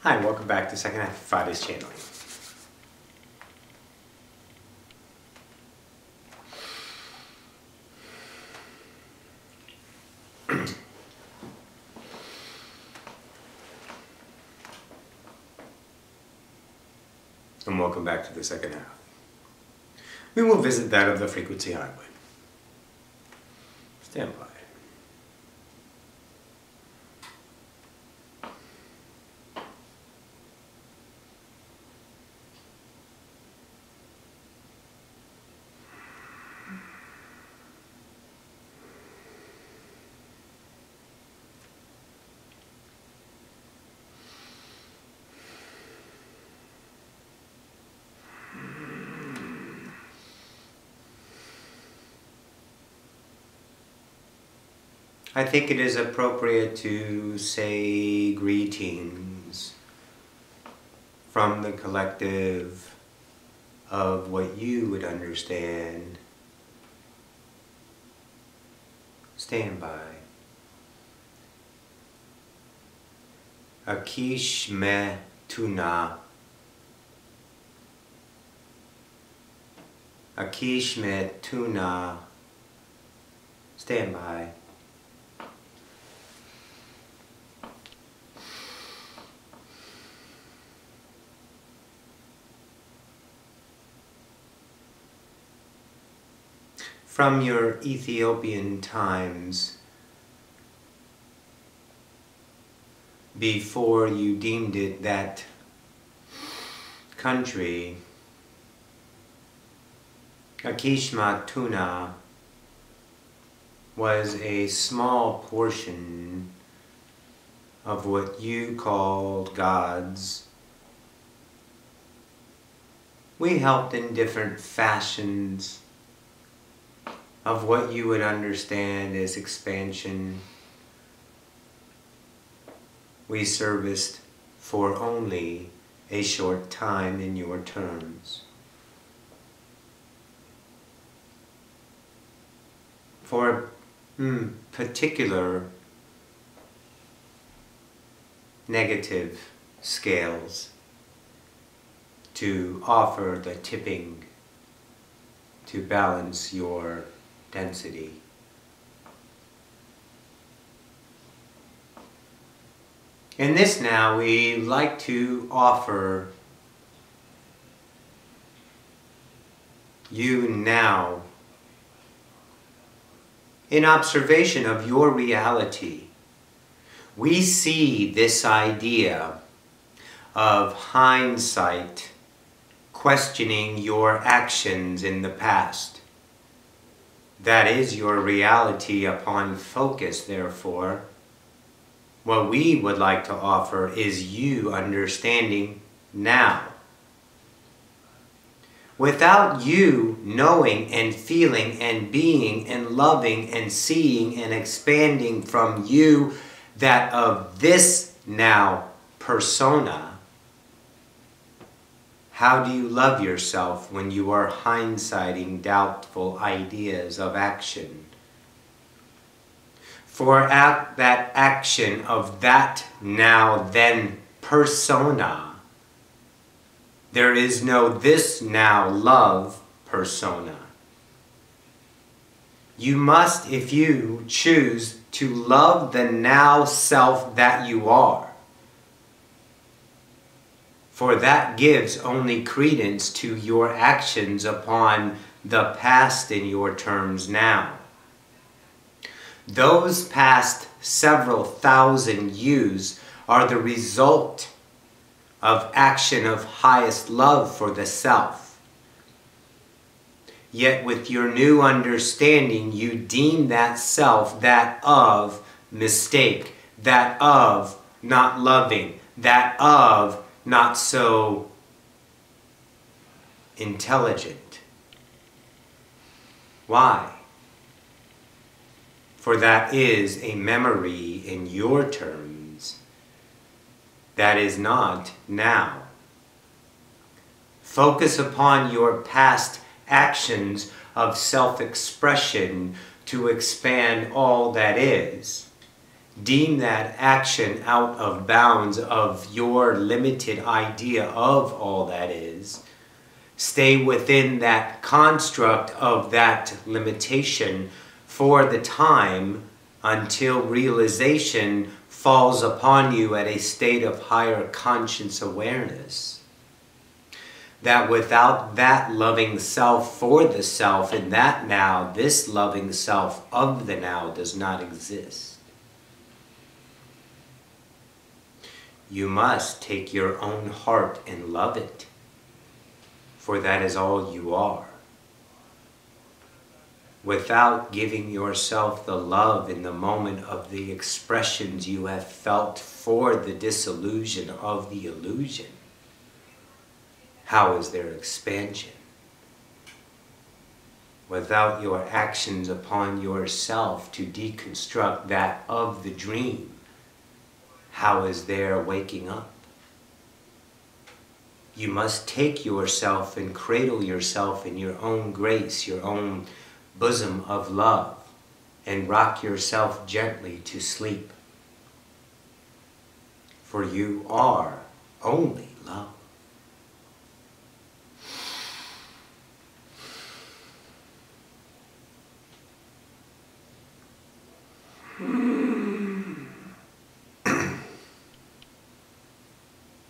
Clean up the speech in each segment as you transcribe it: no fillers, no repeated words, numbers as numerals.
Hi, welcome back to second half of Friday's channeling. And welcome back to the second half. We will visit that of the frequency highway. Stand by. I think it is appropriate to say greetings from the collective of what you would understand. Stand by. Akish me tuna. Akish me tuna. Stand by. From your Ethiopian times, before you deemed it that country, Akishma Tuna was a small portion of what you called gods. We helped in different fashions of what you would understand as expansion. We serviced for only a short time in your terms. For particular negative scales to offer the tipping to balance your density. In this now, we like to offer you now, in observation of your reality, we see this idea of hindsight questioning your actions in the past. That is your reality upon focus, therefore. What we would like to offer is you understanding now. Without you knowing and feeling and being and loving and seeing and expanding from you that of this now persona, how do you love yourself when you are hindsighting doubtful ideas of action? For at that action of that now then persona, there is no this now love persona. You must, if you choose, to love the now self that you are. For that gives only credence to your actions upon the past in your terms now. Those past several thousand yous are the result of action of highest love for the self. Yet with your new understanding, you deem that self that of mistake, that of not loving, that of not so intelligent. Why? For that is a memory in your terms that is not now. Focus upon your past actions of self-expression to expand all that is. deem that action out of bounds of your limited idea of all that is. Stay within that construct of that limitation for the time until realization falls upon you at a state of higher conscious awareness. That without that loving self for the self in that now, this loving self of the now does not exist. You must take your own heart and love it, for that is all you are. Without giving yourself the love in the moment of the expressions you have felt for the disillusion of the illusion, how is there expansion? Without your actions upon yourself to deconstruct that of the dream, how is there waking up? You must take yourself and cradle yourself in your own grace, your own bosom of love, and rock yourself gently to sleep. For you are only love.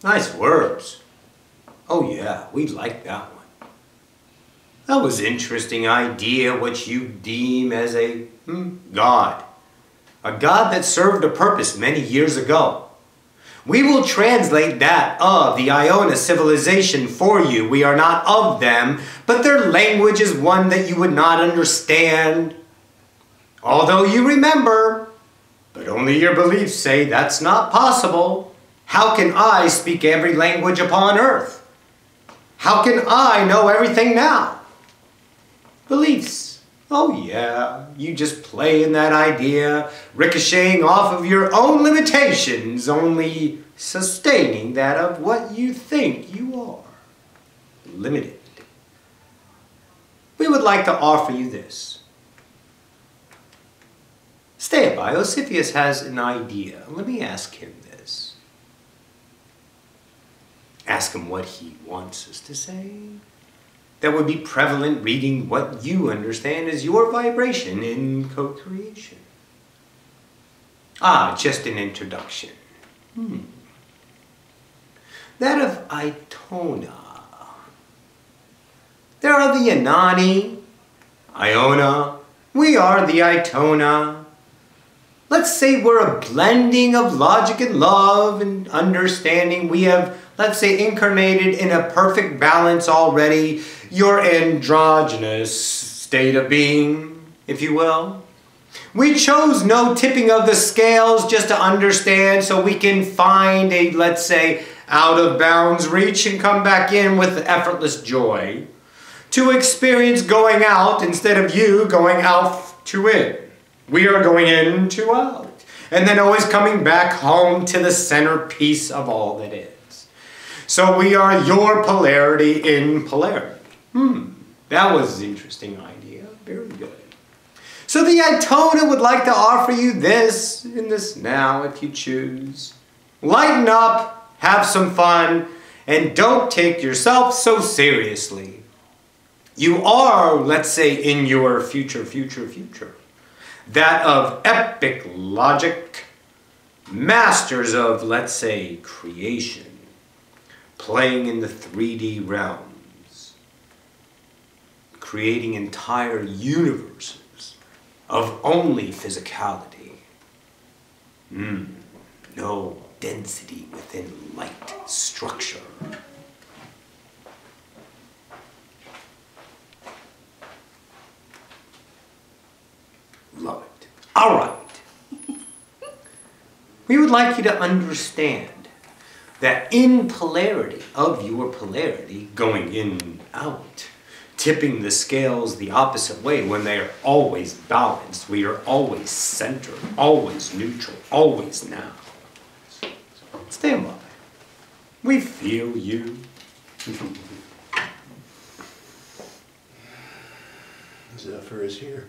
Nice words. Oh yeah, we like that one. That was an interesting idea, what you deem as a God. A God that served a purpose many years ago. We will translate that of the Iona civilization for you. We are not of them, but their language is one that you would not understand. Although you remember, but only your beliefs say that's not possible. How can I speak every language upon earth? How can I know everything now? Beliefs. Oh yeah, you just play in that idea, ricocheting off of your own limitations, only sustaining that of what you think you are. Limited. We would like to offer you this. Stay by. Ocyphius has an idea. Let me ask him this. Ask him what he wants us to say. That would be prevalent reading what you understand as your vibration in co-creation. Just an introduction. That of Itona. There are the Anani, Iona. We are the Itona. Let's say we're a blending of logic and love and understanding. We have, let's say, incarnated in a perfect balance already. Your androgynous state of being, if you will. We chose no tipping of the scales just to understand so we can find a, let's say, out of bounds reach and come back in with effortless joy. To experience going out instead of you going out to in. We are going in to out. And then always coming back home to the centerpiece of all that is. So we are your polarity in polarity. That was an interesting idea. Very good. So the Itona would like to offer you this in this now if you choose. Lighten up, have some fun, and don't take yourself so seriously. You are, let's say, in your future. That of epic logic, masters of, let's say, creation, playing in the 3D realms, creating entire universes of only physicality. No density within light structure. Love it. All right. We would like you to understand that in polarity of your polarity, going in and out, tipping the scales the opposite way when they are always balanced, we are always centered, always neutral, always now. Stand by. We feel you. Zephyr is here.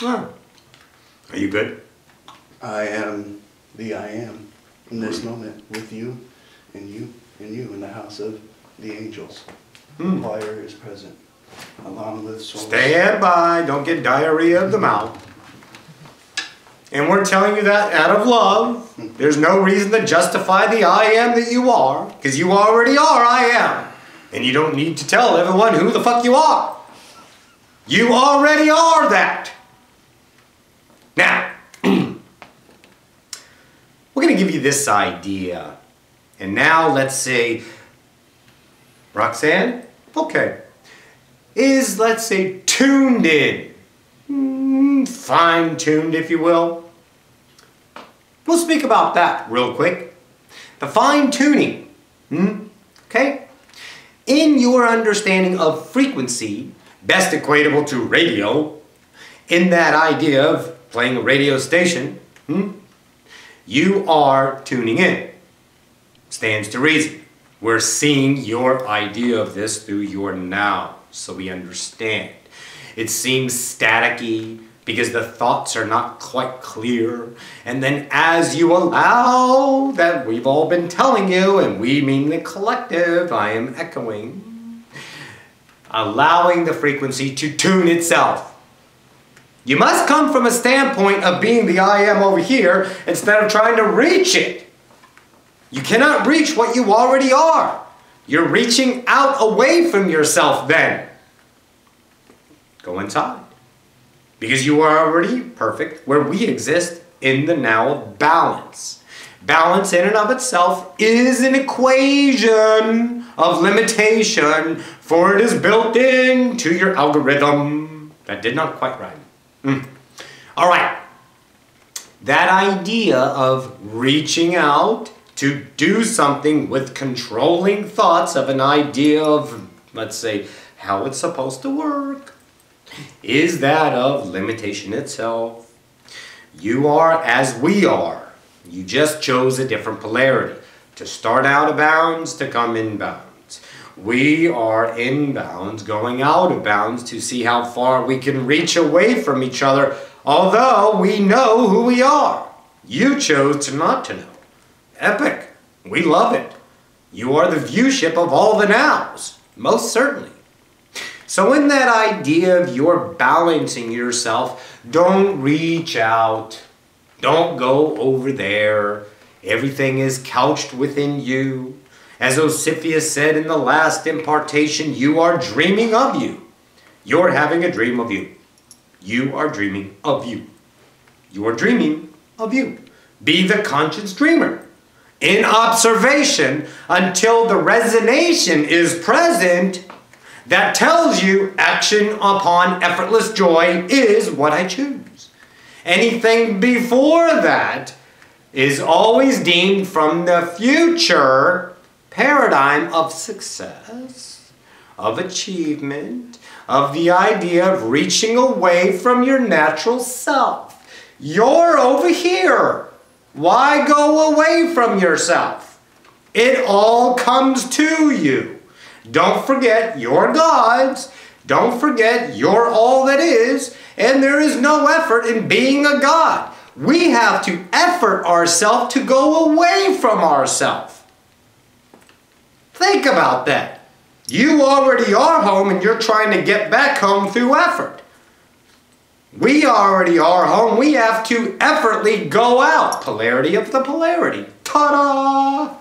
Oh. Are you good? I am the I am in this moment with you and you and you in the house of the angels. The choir is present, along with souls. Stand by. Don't get diarrhea of the mouth. And we're telling you that out of love. There's no reason to justify the I am that you are, because you already are I am. And you don't need to tell everyone who the fuck you are. You already are that. Now, we're going to give you this idea. And now let's say, Roxanne, okay, is, let's say, tuned in. Fine-tuned, if you will. We'll speak about that real quick. The fine-tuning, okay? In your understanding of frequency, best equatable to radio, in that idea of playing a radio station, you are tuning in. Stands to reason. We're seeing your idea of this through your now, so we understand. It seems staticky because the thoughts are not quite clear. And then as you allow that we've all been telling you, and we mean the collective, I am echoing, allowing the frequency to tune itself. You must come from a standpoint of being the I am over here instead of trying to reach it. You cannot reach what you already are. You're reaching out away from yourself then. Go inside. Because you are already perfect where we exist in the now of balance. Balance in and of itself is an equation of limitation, for it is built into your algorithm. That did not quite rhyme. All right. That idea of reaching out to do something with controlling thoughts of an idea of, let's say, how it's supposed to work, is that of limitation itself. You are as we are. You just chose a different polarity. To start out of bounds, to come in bounds. We are in bounds, going out of bounds to see how far we can reach away from each other, although we know who we are. You chose to not to know. Epic. We love it. You are the viewship of all the nows. Most certainly. So in that idea of you're balancing yourself, don't reach out. Don't go over there. Everything is couched within you. As Ocyphius said in the last impartation, you are dreaming of you. You're having a dream of you. You are dreaming of you. You are dreaming of you. Be the conscious dreamer. In observation until the resonation is present that tells you action upon effortless joy is what I choose. Anything before that is always deemed from the future paradigm of success, of achievement, of the idea of reaching away from your natural self. You're over here. Why go away from yourself? It all comes to you. Don't forget you're God's. Don't forget you're all that is. And there is no effort in being a God. We have to effort ourselves to go away from ourselves. Think about that. You already are home and you're trying to get back home through effort. We already are home. We have to effortly go out. Polarity of the polarity. Ta-da!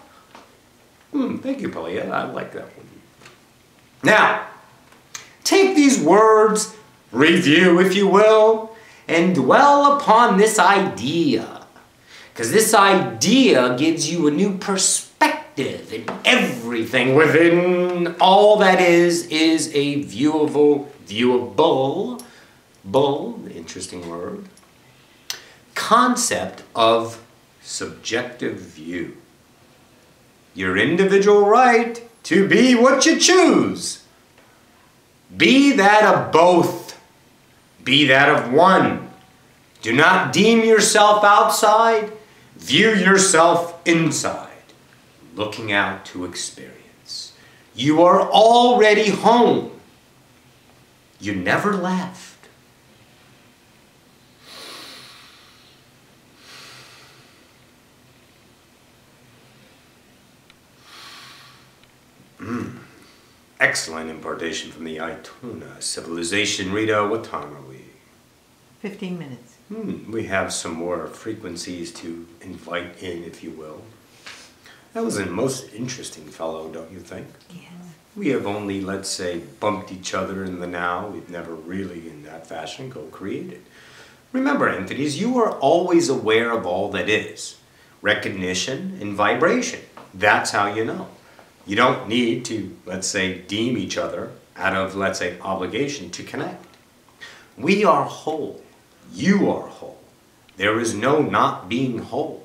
Thank you, Palia. I like that one. Now, take these words, review if you will, and dwell upon this idea. Because this idea gives you a new perspective, and everything within all that is a viewable, interesting word, concept of subjective view. Your individual right to be what you choose. Be that of both. Be that of one. Do not deem yourself outside. View yourself inside. Looking out to experience. You are already home. You never left. Excellent impartation from the Ituna civilization. Rita, what time are we? 15 minutes. We have some more frequencies to invite in, if you will. That was a most interesting fellow, don't you think? Yes. We have only, let's say, bumped each other in the now. We've never really, in that fashion, co-created. Remember, entities, you are always aware of all that is. Recognition and vibration. That's how you know. You don't need to, let's say, deem each other out of, let's say, obligation to connect. We are whole. You are whole. There is no not being whole.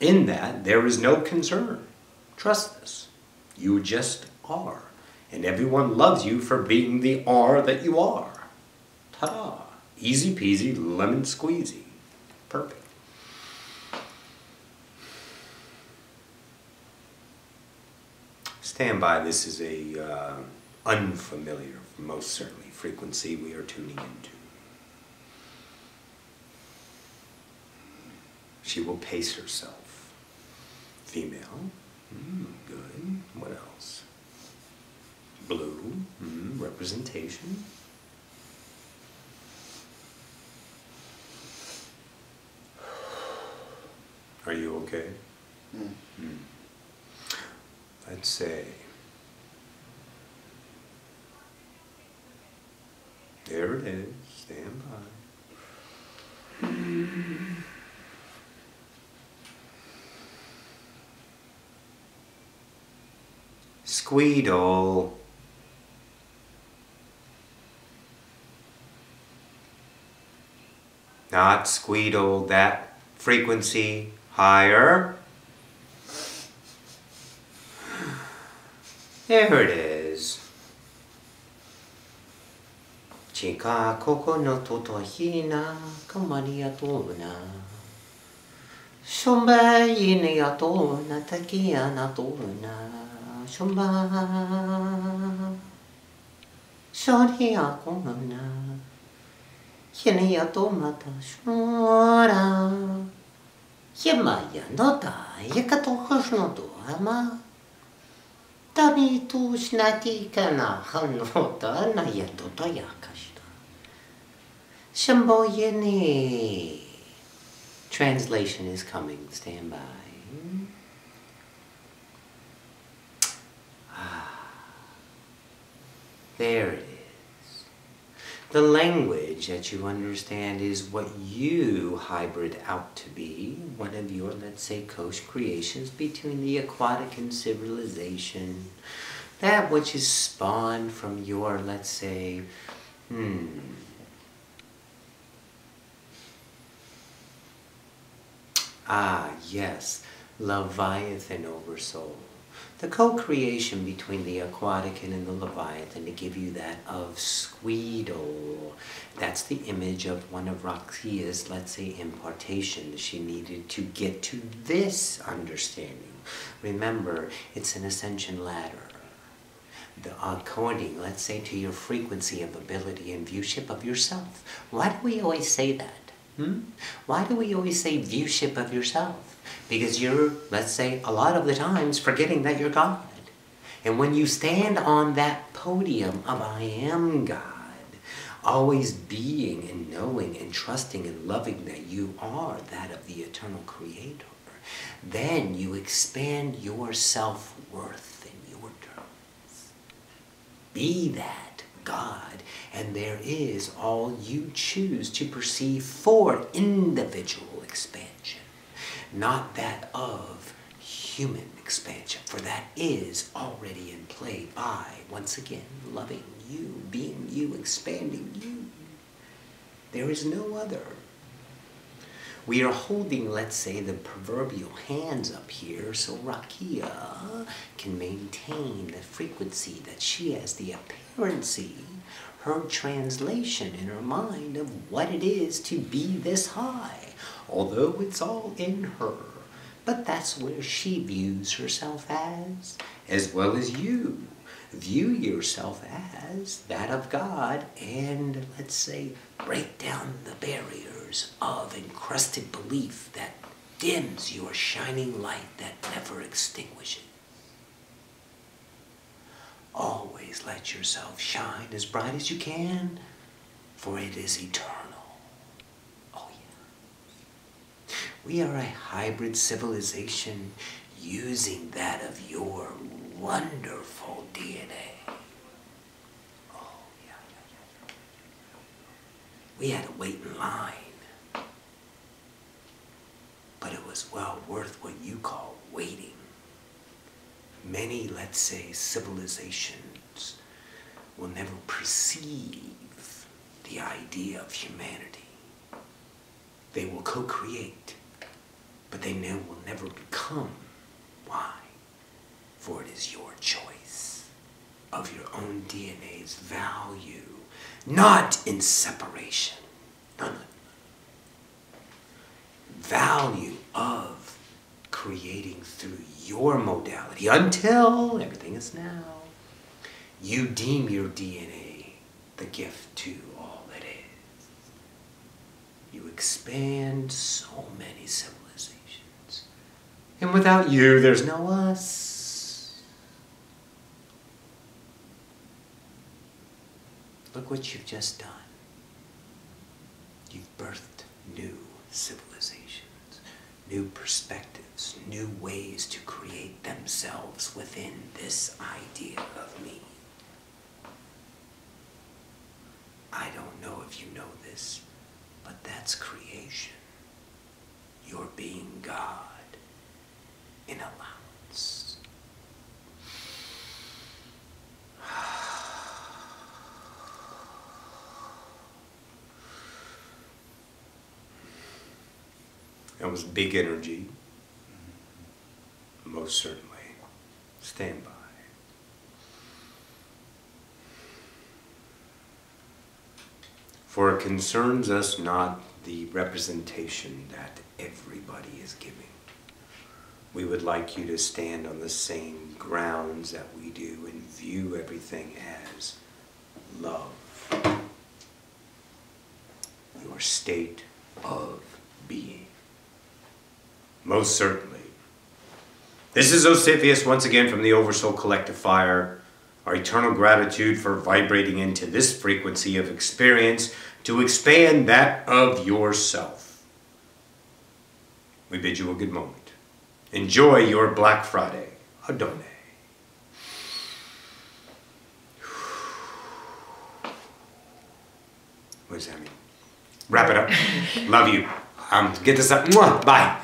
In that, there is no concern. Trust this. You just are. And everyone loves you for being the are that you are. Ta-da. Easy peasy, lemon squeezy. Perfect. Stand by. This is a unfamiliar, most certainly, frequency we are tuning into. She will pace herself. Female. Good. What else? Blue. Representation. Are you okay? Let's say. There it is. Stand by. Squeedle. Not squeedle, that frequency higher. There it is. Chica koko no totohina kamaria tona. Shumba yine atona takia na tona. Shumba shori akona. Yine atomata shora. Yemaya nota yakatohosnoto ama. Tami tu snati kana hanota na yatoto yakashta. Shambo yene. Translation is coming. Stand by. There it is. The language that you understand is what you hybrid out to be, one of your, let's say, co-creations between the aquatic and civilization. That which is spawned from your, let's say, yes, Leviathan Oversoul. The co-creation between the aquatic and the Leviathan to give you that of Squeedle. That's the image of one of Raxia's, let's say, impartations she needed to get to this understanding. Remember, it's an ascension ladder. According, let's say, to your frequency of ability and viewship of yourself. Why do we always say that? Why do we always say viewship of yourself? Because you're, let's say, a lot of the times forgetting that you're God. And when you stand on that podium of I am God, always being and knowing and trusting and loving that you are that of the eternal Creator, then you expand your self-worth in your terms. Be that God, and there is all you choose to perceive for individual expansion, not that of human expansion, for that is already in play by, once again, loving you, being you, expanding you. There is no other. We are holding, let's say, the proverbial hands up here so Rakia can maintain the frequency that she has, the apparency, her translation in her mind of what it is to be this high, although it's all in her. But that's where she views herself as well as you. View yourself as that of God and, let's say, break down the barriers of encrusted belief that dims your shining light that never extinguishes. Always let yourself shine as bright as you can, for it is eternal. Oh yeah. We are a hybrid civilization using that of your wonderful DNA. Oh yeah. We had to wait in line, but it was well worth what you call waiting. Many, let's say, civilizations will never perceive the idea of humanity. They will co-create, but they will never become. Why? For it is your choice of your own DNA's value, not in separation. No. Value of creating through your modality until everything is now. You deem your DNA the gift to all that is. You expand so many civilizations. And without you, there's no us. Look what you've just done. You've birthed new civilizations, new perspectives, new ways to create themselves within this idea of me. I don't know if you know this, but that's creation. You're being God in allowance. That was big energy. Most certainly. Stand by. For it concerns us not the representation that everybody is giving. We would like you to stand on the same grounds that we do and view everything as love. Your state of being. Most certainly. This is Ocyphius once again from the Oversoul Collective Fire. Our eternal gratitude for vibrating into this frequency of experience to expand that of yourself. We bid you a good moment. Enjoy your Black Friday. Adone. What does that mean? Wrap it up. Love you. Get this up. Mwah. Bye.